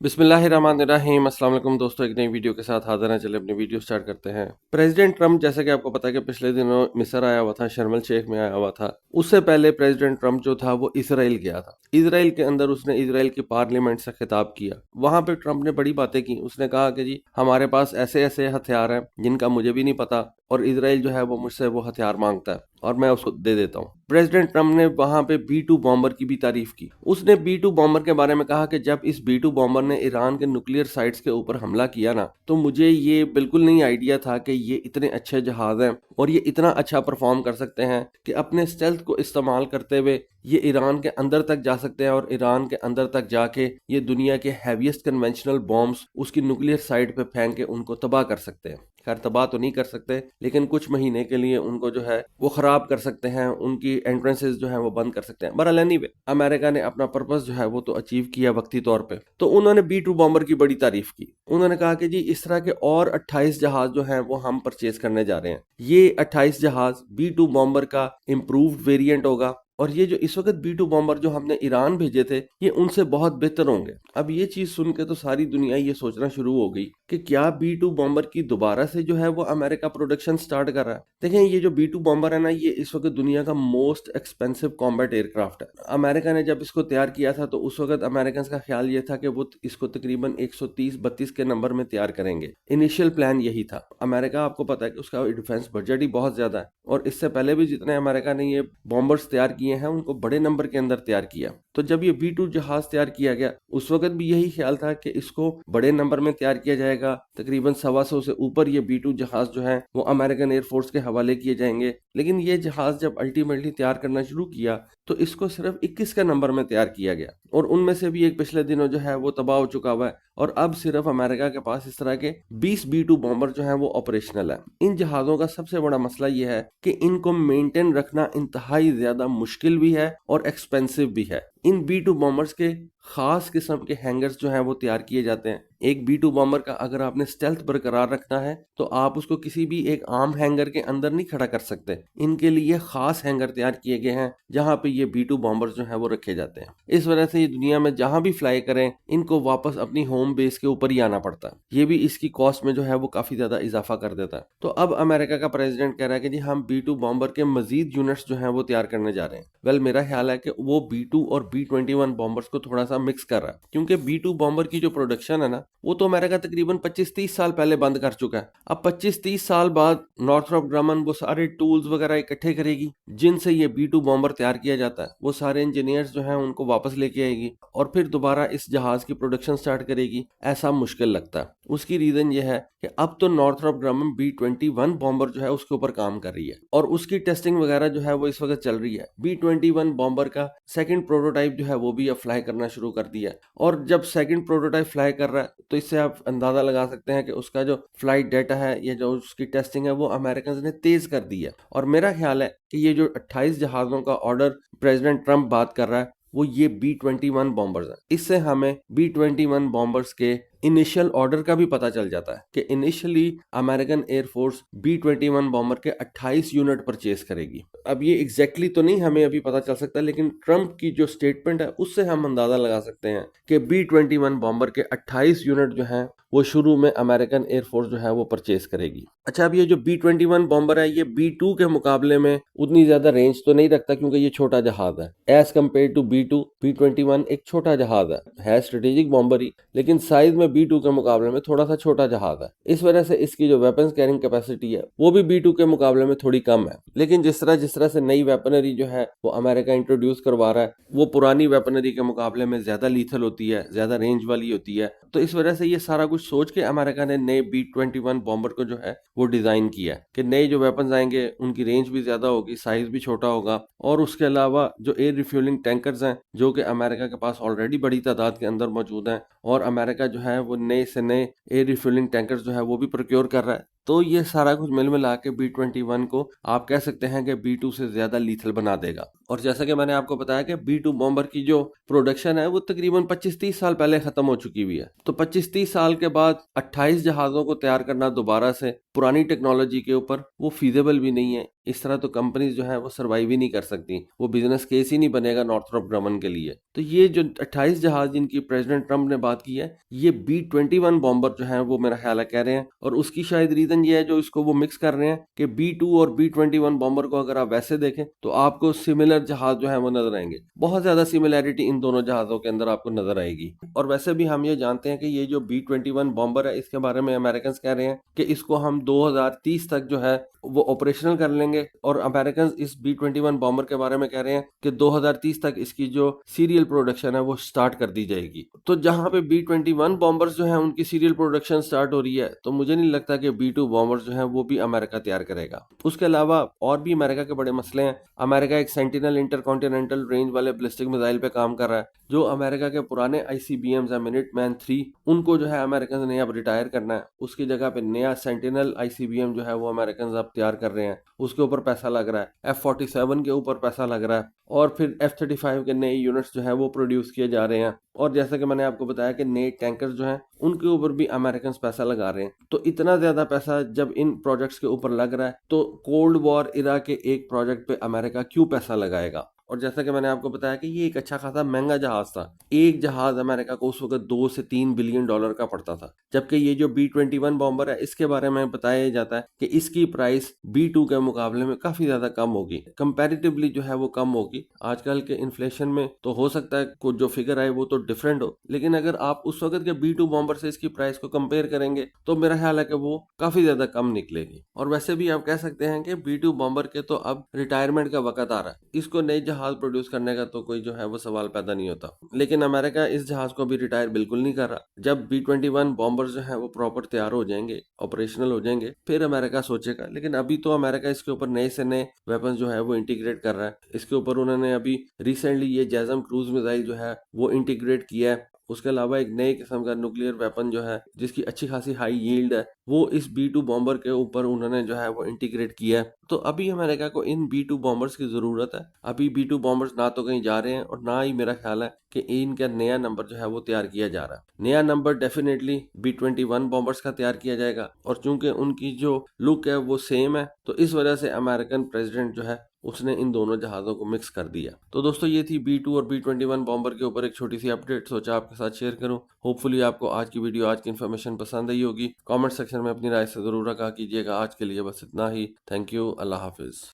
बिस्मिल्लाहिर्रहमानिर्रहीम। अस्सलाम वालेकुम दोस्तों, एक नई वीडियो के साथ हाजिर हैं। चलिए अपनी वीडियो स्टार्ट करते हैं। प्रेसिडेंट ट्रम्प, जैसा कि आपको पता है कि पिछले दिनों मिस्र आया हुआ था, शर्म एल शेख में आया हुआ था। उससे पहले प्रेसिडेंट ट्रम्प जो था वो इसराइल गया था। इसराइल के अंदर उसने इसराइल की पार्लियामेंट से खिताब किया। वहां पे ट्रम्प ने बड़ी बातें की। उसने कहा कि जी हमारे पास ऐसे ऐसे हथियार हैं जिनका मुझे भी नहीं पता, और इसराइल जो है वो मुझसे वो हथियार मांगता है और मैं उसको दे देता हूँ। प्रेसिडेंट ट्रम्प ने वहां पे B-2 बॉम्बर की भी तारीफ की। उसने B-2 बॉम्बर के बारे में कहा कि जब इस B-2 बॉम्बर ने ईरान के न्यूक्लियर साइट्स के ऊपर हमला किया ना, तो मुझे ये बिल्कुल नहीं आइडिया था कि ये इतने अच्छे जहाज हैं और ये इतना अच्छा परफॉर्म कर सकते हैं कि अपने स्टेल्थ को इस्तेमाल करते हुए ये ईरान के अंदर तक जा सकते हैं, और ईरान के अंदर तक जाके ये दुनिया के हैवीएस्ट कन्वेंशनल बॉम्ब्स उसकी न्यूक्लियर साइट पे फेंक के उनको तबाह कर सकते हैं। खैर तबाह तो नहीं कर सकते, लेकिन कुछ महीने के लिए उनको जो है वो खराब कर सकते हैं, उनकी एंट्रेंसेस जो है वो बंद कर सकते हैं। बहरहाल एनीवे, अमेरिका ने अपना पर्पस जो है वो तो अचीव किया वक्ती तौर पे। तो उन्होंने B-2 बॉम्बर की बड़ी तारीफ की। उन्होंने कहा कि जी इस तरह के और 28 जहाज जो हैं वो हम परचेज करने जा रहे हैं। ये 28 जहाज B-2 बॉम्बर का इम्प्रूव्ड वेरिएंट होगा, और ये जो इस वक्त B-2 बॉम्बर जो हमने ईरान भेजे थे ये उनसे बहुत बेहतर होंगे। अब ये चीज सुन के तो सारी दुनिया ये सोचना शुरू हो गई कि क्या B-2 बॉम्बर की दोबारा से जो है वो अमेरिका प्रोडक्शन स्टार्ट कर रहा है। देखें, ये जो B-2 बॉम्बर है ना, ये इस वक्त दुनिया का मोस्ट एक्सपेंसिव कॉम्बैट एयरक्राफ्ट है। अमेरिका ने जब इसको तैयार किया था तो उस वक्त अमेरिकन का ख्याल ये था कि वो इसको तकरीबन 130-32 के नंबर में तैयार करेंगे। इनिशियल प्लान यही था। अमेरिका, आपको पता है कि उसका डिफेंस बजट ही बहुत ज्यादा है, और इससे पहले भी जितने अमेरिका ने ये बॉम्बर्स तैयार किए हैं उनको बड़े नंबर के अंदर तैयार किया। तो जब ये B-2 जहाज तैयार किया गया उस वक्त भी यही ख्याल था कि इसको बड़े नंबर में तैयार किया जाएगा। तकरीबन 125 से ऊपर ये B-2 जहाज जो है वो अमेरिकन एयरफोर्स के हवाले किए जाएंगे। लेकिन ये जहाज जब अल्टीमेटली तैयार करना शुरू किया तो इसको सिर्फ 21 के नंबर में तैयार किया गया, और उनमें से भी एक पिछले दिनों जो है वो तबाह हो चुका हुआ है। और अब सिर्फ अमेरिका के पास इस तरह के 20 B-2 बॉम्बर जो है वो ऑपरेशनल है। इन जहाजों का सबसे बड़ा मसला ये है कि इनको मेंटेन रखना इंतहाई ज्यादा मुश्किल भी है और एक्सपेंसिव भी है। इन B-2 बॉम्बर्स के खास किस्म के हैंगर्स जो हैं वो तैयार किए जाते हैं। एक B-2 बॉम्बर का अगर आपने स्टेल्थ बरकरार रखना है तो आप उसको किसी भी एक आम हैंगर के अंदर नहीं खड़ा कर सकते। इनके लिए खास हैंगर तैयार किए गए हैं जहां पे ये B-2 बॉम्बर्स जो हैं वो रखे जाते हैं। इस वजह से ये दुनिया में जहां भी फ्लाई करें इनको वापस अपनी होम बेस के ऊपर ही आना पड़ता है। ये भी इसकी कॉस्ट में जो है वो काफी ज्यादा इजाफा कर देता है। तो अब अमेरिका का प्रेसिडेंट कह रहा है कि जी हम B-2 बॉम्बर के मजीद यूनिट्स जो है वो तैयार करने जा रहे हैं। वेल, मेरा ख्याल है कि वो B-2 और B-21 बॉम्बर्स को थोड़ा सा मिक्स कर रहा है, क्योंकि B-2 बॉम्बर की जो प्रोडक्शन है ना वो तो अमेरिका तकरीबन 25-30 साल पहले बंद कर चुका है। अब 25-30 साल बाद नॉर्थरॉप ग्रमन वो सारे टूल्स वगैरह इकट्ठे करेगी जिनसे ये B-2 बॉम्बर तैयार किया जाता है। वो सारे इंजीनियर्स जो हैं उनको वापस लेके आएगी और फिर दोबारा इस जहाज की प्रोडक्शन स्टार्ट करेगी। ऐसा मुश्किल लगता है। उसकी रीजन ये है कि अब तो नॉर्थरॉप ग्रमन B-21 बॉम्बर जो है उसके ऊपर काम कर रही है और उसकी टेस्टिंग वगैरह जो है वो इस वक्त चल रही है। B-21 बॉम्बर का सेकंड प्रोटोटाइप जो है वो भी अब फ्लाई करना शुरू कर दिया है, और जब सेकंड प्रोटोटाइप फ्लाई कर रहा है तो इससे आप अंदाजा लगा सकते हैं कि उसका जो फ्लाइट डेटा है या जो उसकी टेस्टिंग है वो अमेरिकन ने तेज कर दी है। और मेरा ख्याल है कि ये जो 28 जहाजों का ऑर्डर प्रेसिडेंट ट्रंप बात कर रहा है वो ये B-21 बॉम्बर्स हैं। इससे हमें B-21 बॉम्बर्स के इनिशियल ऑर्डर का भी पता चल जाता है कि initially American air force B-21 bomber के 28 यूनिट परचेज करेगी। अब ये एग्जैक्टली तो नहीं हमें अभी पता चल सकता, लेकिन ट्रंप की जो स्टेटमेंट है उससे हम अंदाजा लगा सकते हैं कि B-21 बॉम्बर के 28 यूनिट जो हैं वो शुरू में अमेरिकन एयरफोर्स जो है वो परचेज करेगी। अच्छा, अब ये जो B-21 बॉम्बर है ये B-2 के मुकाबले में उतनी ज्यादा रेंज तो नहीं रखता, क्योंकि ये छोटा जहाज है as compare to B-2। B-21 एक छोटा जहाज है स्ट्रेटेजिक बॉम्बर ही, लेकिन साइज में B-2 के मुकाबले में थोड़ा सा छोटा जहाज है। इस वजह से इसकी जो वेपन्स कैरिंग कैपेसिटी है वो भी B-2 के मुकाबले में थोड़ी कम है। लेकिन जिस तरह से नई वेपनरी जो है वो अमेरिका इंट्रोड्यूस करवा रहा है वो पुरानी वेपनरी के मुकाबले में ज्यादा लीथल होती है, ज्यादा रेंज वाली होती है। तो इस वजह से ये सारा कुछ सोच के अमेरिका ने नए B-21 बॉम्बर को जो है वो डिजाइन किया कि नए जो वेपन्स आएंगे उनकी रेंज भी ज्यादा होगी, साइज भी छोटा होगा, और उसके अलावा जो एयर रिफ्यूलिंग टैंकर्स हैं जो कि अमेरिका के पास ऑलरेडी बड़ी तादाद के अंदर मौजूद हैं, और अमेरिका जो है वो नए से नए एयर रिफ्यूलिंग टैंकर्स जो है वो भी प्रोक्योर कर रहा है। तो ये सारा कुछ मिल मिला के B-21 को आप कह सकते हैं कि B-2 से ज्यादा लीथल बना देगा। और जैसा कि मैंने आपको बताया कि B-2 बॉम्बर की जो प्रोडक्शन है वो तकरीबन 25-30 साल पहले खत्म हो चुकी हुई है। तो 25-30 साल के बाद 28 जहाजों को तैयार करना दोबारा से पुरानी टेक्नोलॉजी के ऊपर वो फीजेबल भी नहीं है। इस तरह तो कंपनीज जो है वो सर्वाइव ही नहीं कर सकती, वो बिजनेस केस ही नहीं बनेगा नॉर्थरॉप ग्रमन के लिए। तो ये जो 28 जहाज जिनकी प्रेसिडेंट ट्रंप ने बात की है, ये B-21 बॉम्बर जो है वो मेरा ख्याल है कह रहे हैं, और उसकी शायद रीजन ये है जो इसको वो मिक्स कर रहे हैं कि B-2 और B-21 बॉम्बर को अगर आप वैसे देखें तो आपको सिमिलर जहाज जो है वो नजर आएंगे, बहुत ज्यादा सिमिलैरिटी इन दोनों जहाजों के अंदर आपको नजर आएगी। और वैसे भी हम ये जानते हैं कि ये जो B-21 बॉम्बर है, इसके बारे में अमेरिकन कह रहे हैं कि इसको हम 2030 तक जो है वो ऑपरेशनल कर लेंगे, और अमेरिकन इस B-21 बॉम्बर के बारे में कह रहे हैं कि 2030 तक इसकी जो सीरियल प्रोडक्शन है वो स्टार्ट कर दी जाएगी। तो जहां पे B-21 बॉम्बर्स जो है उनकी सीरियल प्रोडक्शन स्टार्ट हो रही है, तो मुझे नहीं लगता कि B-2 बॉम्बर्स जो है वो भी अमेरिका तैयार करेगा। उसके अलावा और भी अमेरिका के बड़े मसले हैं। अमेरिका एक सेंटिनल इंटरकॉन्टिनेंटल रेंज वाले बैलिस्टिक मिसाइल पे काम कर रहा है, जो अमेरिका के पुराने ICBMs है मिनटमैन 3, उनको जो है अमेरिकन ने अब रिटायर करना है। उसकी जगह पे नया सेंटिनल ICBM जो है वो अमेरिकन अब तैयार कर रहे हैं, उसके ऊपर पैसा लग रहा है। F-47 के ऊपर पैसा लग रहा है, और फिर F-35 के नए यूनिट्स जो है वो प्रोड्यूस किए जा रहे हैं। और जैसा कि मैंने आपको बताया कि नए टैंकर्स जो हैं उनके ऊपर भी अमेरिकन पैसा लगा रहे हैं। तो इतना ज्यादा पैसा जब इन प्रोजेक्ट्स के ऊपर लग रहा है, तो कोल्ड वॉर इरा के एक प्रोजेक्ट पे अमेरिका क्यों पैसा लगाएगा। और जैसा कि मैंने आपको बताया कि ये एक अच्छा खासा महंगा जहाज था, एक जहाज अमेरिका को उस वक्त 2 से 3 बिलियन डॉलर का पड़ता था, जबकि ये जो B-21 बॉम्बर है इसके बारे में बताया जाता है कि इसकी प्राइस B-2 के मुकाबले में काफी ज्यादा कम होगी, कंपैरेटिवली जो है वो कम होगी। आजकल के इन्फ्लेशन में तो हो सकता है कुछ जो फिगर आए वो तो डिफरेंट हो, लेकिन अगर आप उस वक्त के B-2 बॉम्बर से इसकी प्राइस को कंपेयर करेंगे तो मेरा ख्याल है कि वो काफी ज्यादा कम निकलेगी। और वैसे भी आप कह सकते हैं कि B-2 बॉम्बर के तो अब रिटायरमेंट का वक्त आ रहा है, इसको नए जहाज प्रोड्यूस करने का तो कोई जो है वो सवाल पैदा नहीं होता। लेकिन अमेरिका इस जहाज को भी रिटायर बिल्कुल नहीं कर रहा। जब B-21 बॉम्बर जो है वो प्रॉपर तैयार हो जाएंगे, ऑपरेशनल हो जाएंगे, फिर अमेरिका सोचेगा। लेकिन अभी तो अमेरिका इसके ऊपर नए से नए वेपन जो है वो इंटीग्रेट कर रहा है। इसके ऊपर उन्होंने अभी रिसेंटली ये जैसम क्रूज मिसाइल जो है वो इंटीग्रेट किया है। उसके अलावा एक नए किस्म का न्यूक्लियर वेपन जो है जिसकी अच्छी खासी हाई यील्ड है, वो इस B-2 बॉम्बर के ऊपर उन्होंने जो है वो इंटीग्रेट किया है। तो अभी अमेरिका को इन B-2 बॉम्बर्स की जरूरत है। अभी B-2 बॉम्बर्स ना तो कहीं जा रहे हैं, और ना ही मेरा ख्याल है कि इनका नया नंबर जो है वो तैयार किया जा रहा है। नया नंबर डेफिनेटली B-21 बॉम्बर्स का तैयार किया जाएगा, और चूंकि उनकी जो लुक है वो सेम है, तो इस वजह से अमेरिकन प्रेसिडेंट जो है उसने इन दोनों जहाजों को मिक्स कर दिया। तो दोस्तों ये थी B-2 और B-21 बॉम्बर के ऊपर एक छोटी सी अपडेट, सोचा आपके साथ शेयर करूं। होपफुली आपको आज की वीडियो, आज की इन्फॉर्मेशन पसंद आई होगी। कमेंट सेक्शन में अपनी राय से जरूर आगाह कीजिएगा। आज के लिए बस इतना ही। Thank you. Allah Hafiz.